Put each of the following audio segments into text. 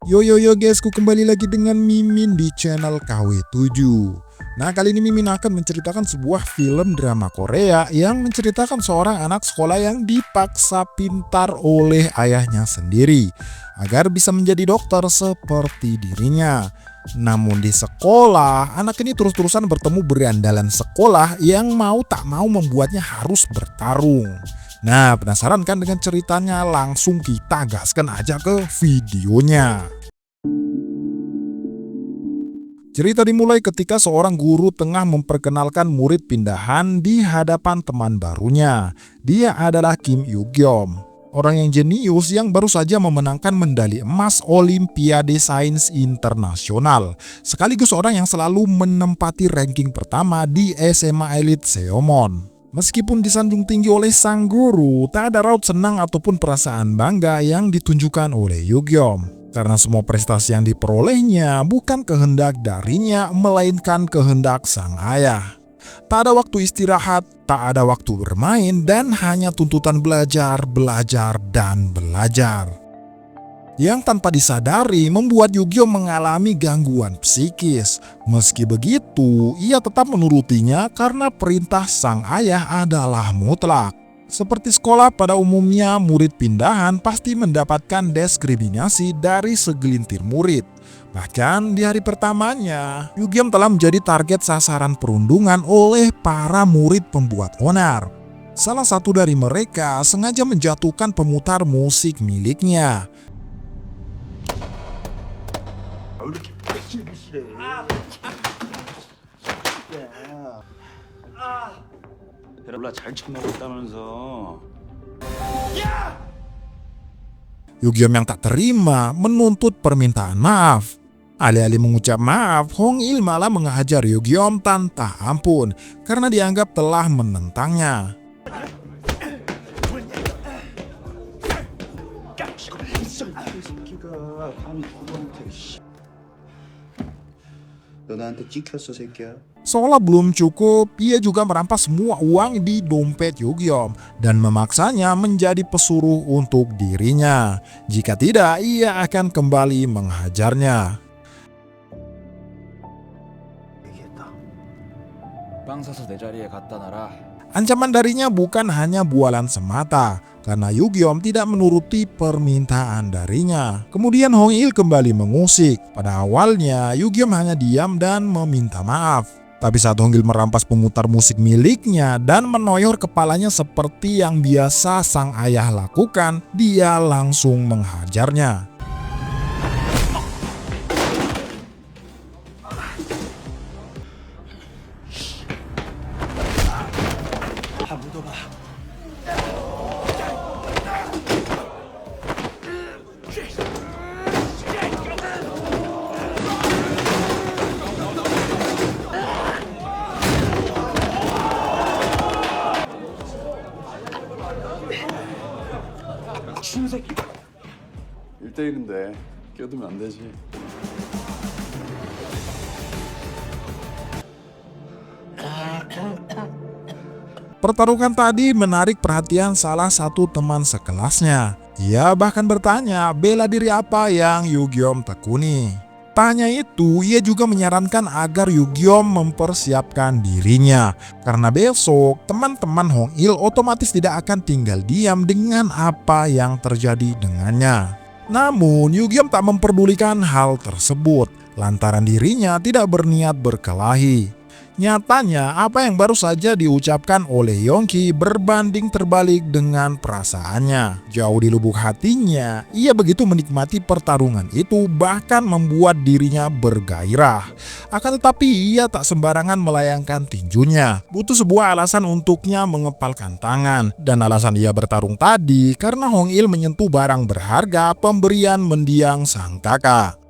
Yo guys, ku kembali lagi dengan Mimin di channel KW7. Nah, kali ini Mimin akan menceritakan sebuah film drama Korea yang menceritakan seorang anak sekolah yang dipaksa pintar oleh ayahnya sendiri agar bisa menjadi dokter seperti dirinya. Namun di sekolah, anak ini terus-terusan bertemu berandalan sekolah yang mau tak mau membuatnya harus bertarung. Nah, penasaran kan dengan ceritanya? Langsung kita gaskan aja ke videonya. Cerita dimulai ketika seorang guru tengah memperkenalkan murid pindahan di hadapan teman barunya. Dia adalah Kim Yu-gyom, orang yang jenius yang baru saja memenangkan medali emas Olimpiade Sains Internasional, sekaligus orang yang selalu menempati ranking pertama di SMA Elit Seomon. Meskipun disanjung tinggi oleh sang guru, tak ada raut senang ataupun perasaan bangga yang ditunjukkan oleh Yu-gyom. Karena semua prestasi yang diperolehnya bukan kehendak darinya, melainkan kehendak sang ayah. Tak ada waktu istirahat, tak ada waktu bermain, dan hanya tuntutan belajar, dan belajar. Yang tanpa disadari membuat Yu-gyom mengalami gangguan psikis. Meski begitu, ia tetap menurutinya karena perintah sang ayah adalah mutlak. Seperti sekolah pada umumnya, murid pindahan pasti mendapatkan diskriminasi dari segelintir murid. Bahkan di hari pertamanya, Yu-gyom telah menjadi target sasaran perundungan oleh para murid pembuat onar. Salah satu dari mereka sengaja menjatuhkan pemutar musik miliknya. 몰라 잘 쳐먹었다면서. Yu-gyom yang tak terima menuntut permintaan maaf. Alih-alih mengucap maaf, Hong-il malah menghajar Yu-gyom tanpa ampun karena dianggap telah menentangnya. 너 나한테 찍혔어 새끼야. Seolah belum cukup, ia juga merampas semua uang di dompet Yu-gyom dan memaksanya menjadi pesuruh untuk dirinya. Jika tidak, ia akan kembali menghajarnya. 빵 사서 내 자리에 갖다 놔라. Ancaman darinya bukan hanya bualan semata, karena Yu-gyom tidak menuruti permintaan darinya. Kemudian Hong-il kembali mengusik. Pada awalnya, Yu-gyom hanya diam dan meminta maaf. Tapi saat Hong-il merampas pemutar musik miliknya dan menoyor kepalanya seperti yang biasa sang ayah lakukan, dia langsung menghajarnya. 추운 새끼. 1대1인데 껴두면 안 되지. Pertarungan tadi menarik perhatian salah satu teman sekelasnya. Ia bahkan bertanya bela diri apa yang Yu-gyom tekuni. Tak hanya itu, ia juga menyarankan agar Yu-gyom mempersiapkan dirinya. Karena besok, teman-teman Hong-il otomatis tidak akan tinggal diam dengan apa yang terjadi dengannya. Namun, Yu-gyom tak memperdulikan hal tersebut, lantaran dirinya tidak berniat berkelahi. Nyatanya, apa yang baru saja diucapkan oleh Yongki berbanding terbalik dengan perasaannya. Jauh di lubuk hatinya, ia begitu menikmati pertarungan itu, bahkan membuat dirinya bergairah. Akan tetapi, ia tak sembarangan melayangkan tinjunya. Butuh sebuah alasan untuknya mengepalkan tangan. Dan alasan ia bertarung tadi karena Hong-il menyentuh barang berharga pemberian mendiang sang kakak.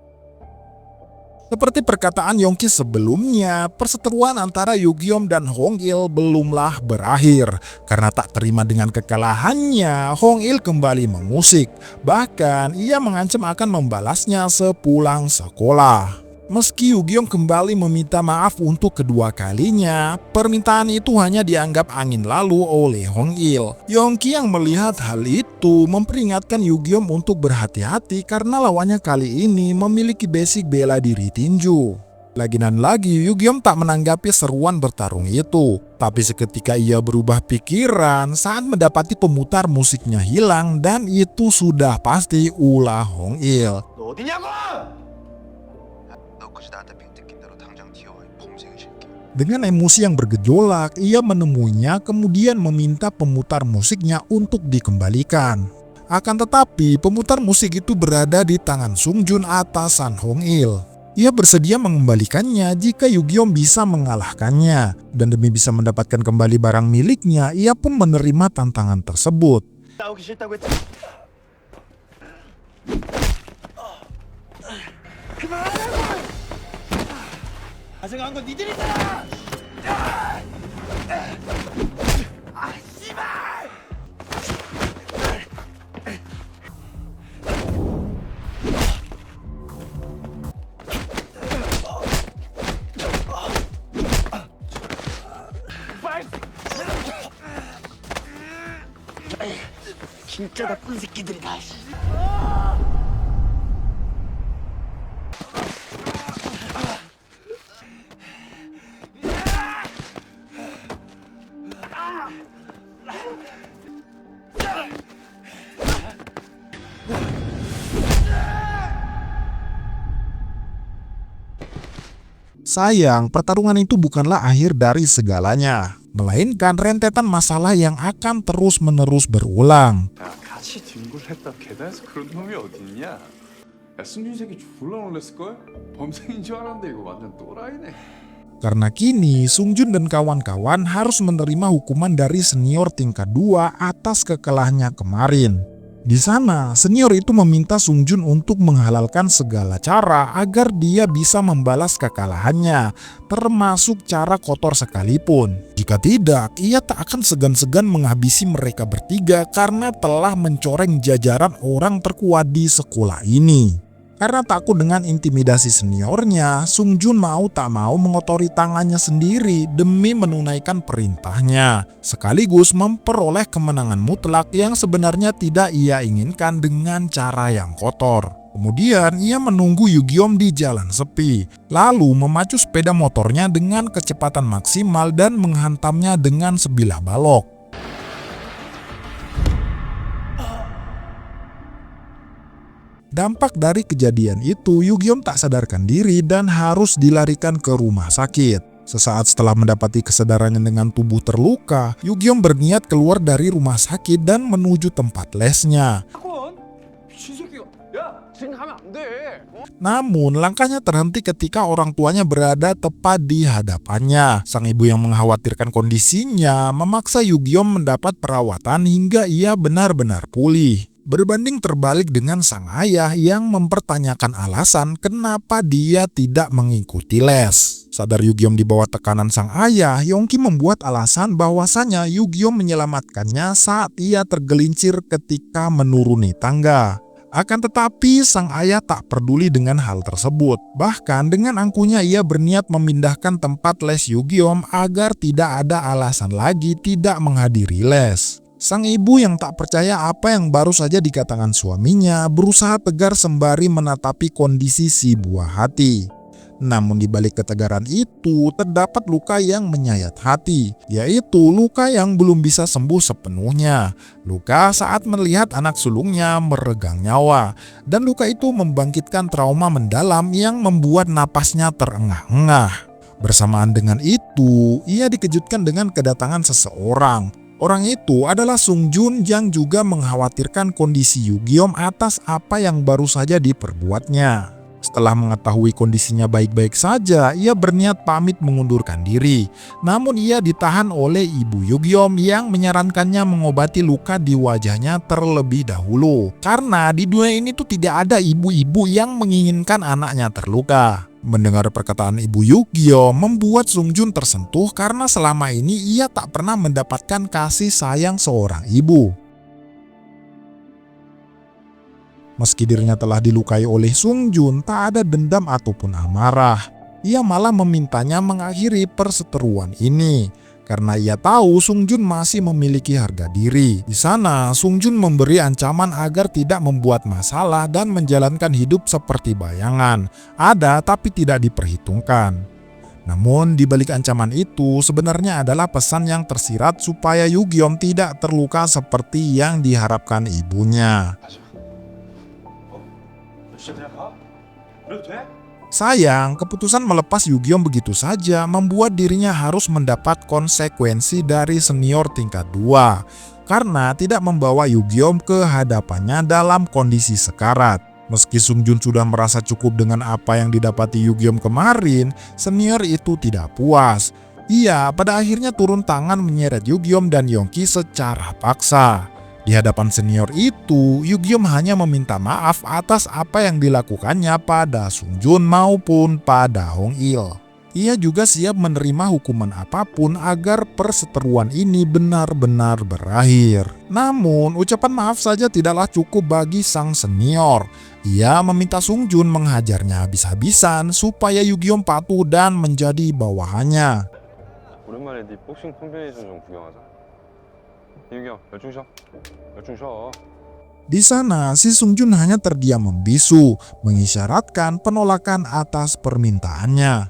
Seperti perkataan Yongki sebelumnya, perseteruan antara Yu-gyom dan Hong-il belumlah berakhir. Karena tak terima dengan kekalahannya, Hong-il kembali mengusik. Bahkan ia mengancam akan membalasnya sepulang sekolah. Meski Yu-gyom kembali meminta maaf untuk kedua kalinya, permintaan itu hanya dianggap angin lalu oleh Hong-il. Yongki yang melihat hal itu itu memperingatkan Yugyeom untuk berhati-hati karena lawannya kali ini memiliki basic bela diri tinju. Lagi dan lagi Yugyeom tak menanggapi seruan bertarung itu. Tapi seketika ia berubah pikiran saat mendapati pemutar musiknya hilang dan itu sudah pasti ulah Hong-il. 너 어디냐고! Dengan emosi yang bergejolak, ia menemuinya kemudian meminta pemutar musiknya untuk dikembalikan. Akan tetapi, pemutar musik itu berada di tangan Sungjun atasan Hong-il. Ia bersedia mengembalikannya jika Yugyeom bisa mengalahkannya. Dan demi bisa mendapatkan kembali barang miliknya, ia pun menerima tantangan tersebut. 싸우기 싫다고 했지. 가져간 건 니들이잖아. 아 씨발. 진짜 나쁜 새끼들이다. Sayang, pertarungan itu bukanlah akhir dari segalanya, melainkan rentetan masalah yang akan terus-menerus berulang. 야, 같이 뒹굴 했다 계단에서 그런 놈이 어딨냐? 야, 승준 새끼 졸라 놀랬을걸? 범생인 줄 알았는데 이거 완전 또라이네. Karena kini Sungjun dan kawan-kawan harus menerima hukuman dari senior tingkat 2 atas kekalahannya kemarin. Di sana, senior itu meminta Sungjun untuk menghalalkan segala cara agar dia bisa membalas kekalahannya, termasuk cara kotor sekalipun. Jika tidak, ia tak akan segan-segan menghabisi mereka bertiga karena telah mencoreng jajaran orang terkuat di sekolah ini. Karena takut dengan intimidasi seniornya, Sungjun mau tak mau mengotori tangannya sendiri demi menunaikan perintahnya, sekaligus memperoleh kemenangan mutlak yang sebenarnya tidak ia inginkan dengan cara yang kotor. Kemudian ia menunggu Yugyeom di jalan sepi, lalu memacu sepeda motornya dengan kecepatan maksimal dan menghantamnya dengan sebilah balok. Dampak dari kejadian itu, Yugyeom tak sadarkan diri dan harus dilarikan ke rumah sakit. Sesaat setelah mendapati kesadarannya dengan tubuh terluka, Yugyeom berniat keluar dari rumah sakit dan menuju tempat lesnya. 미친 새끼가. 야, 지금 가면 안 돼. Namun, langkahnya terhenti ketika orang tuanya berada tepat di hadapannya. Sang ibu yang mengkhawatirkan kondisinya memaksa Yugyeom mendapat perawatan hingga ia benar-benar pulih. Berbanding terbalik dengan sang ayah yang mempertanyakan alasan kenapa dia tidak mengikuti les. Sadar Yugyeom di bawah tekanan sang ayah, Yongki membuat alasan bahwasanya Yugyeom menyelamatkannya saat ia tergelincir ketika menuruni tangga. Akan tetapi sang ayah tak peduli dengan hal tersebut. Bahkan dengan angkuhnya ia berniat memindahkan tempat les Yugyeom agar tidak ada alasan lagi tidak menghadiri les. Sang ibu yang tak percaya apa yang baru saja dikatakan suaminya berusaha tegar sembari menatapi kondisi si buah hati. Namun di balik ketegaran itu terdapat luka yang menyayat hati, yaitu luka yang belum bisa sembuh sepenuhnya. Luka saat melihat anak sulungnya meregang nyawa, dan luka itu membangkitkan trauma mendalam yang membuat napasnya terengah-engah. Bersamaan dengan itu, ia dikejutkan dengan kedatangan seseorang. Orang itu adalah Sungjun yang juga mengkhawatirkan kondisi Yugyeom atas apa yang baru saja diperbuatnya. Setelah mengetahui kondisinya baik-baik saja, ia berniat pamit mengundurkan diri. Namun ia ditahan oleh ibu Yugyeom yang menyarankannya mengobati luka di wajahnya terlebih dahulu. Karena di dunia ini tuh tidak ada ibu-ibu yang menginginkan anaknya terluka. Mendengar perkataan ibu Yugyeom membuat Sungjun tersentuh karena selama ini ia tak pernah mendapatkan kasih sayang seorang ibu. Meski dirinya telah dilukai oleh Sungjun, tak ada dendam ataupun amarah. Ia malah memintanya mengakhiri perseteruan ini. karena ia tahu Sung Jun masih memiliki harga diri. Di sana, Sung Jun memberi ancaman agar tidak membuat masalah dan menjalankan hidup seperti bayangan. Ada tapi tidak diperhitungkan. Namun di balik ancaman itu sebenarnya adalah pesan yang tersirat supaya Yugyeom tidak terluka seperti yang diharapkan ibunya. Sayang, keputusan melepas Yugyeom begitu saja membuat dirinya harus mendapat konsekuensi dari senior tingkat 2 karena tidak membawa Yugyeom ke hadapannya dalam kondisi sekarat. Meski Sung Jun sudah merasa cukup dengan apa yang didapati Yugyeom kemarin, senior itu tidak puas. Ia pada akhirnya turun tangan menyeret Yugyeom dan Yongki secara paksa. Di hadapan senior itu, Yugyeom hanya meminta maaf atas apa yang dilakukannya pada Sung Jun maupun pada Hong Il. Ia juga siap menerima hukuman apapun agar perseteruan ini benar-benar berakhir. Namun, ucapan maaf saja tidaklah cukup bagi sang senior. Ia meminta Sung Jun menghajarnya habis-habisan supaya Yugyeom patuh dan menjadi bawahannya. 오랜만에 네 복싱 콤비네이션 좀 구경하자. 이규영 열중 쉬어. 열중 쉬어. Di sana, si Sung Jun hanya terdiam membisu, mengisyaratkan penolakan atas permintaannya.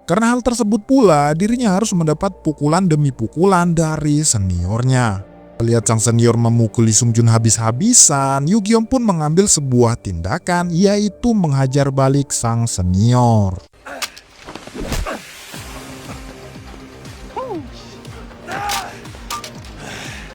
Karena hal tersebut pula, dirinya harus mendapat pukulan demi pukulan dari seniornya. Melihat sang senior memukuli Sung Jun habis-habisan, Yugyeom pun mengambil sebuah tindakan, yaitu menghajar balik sang senior.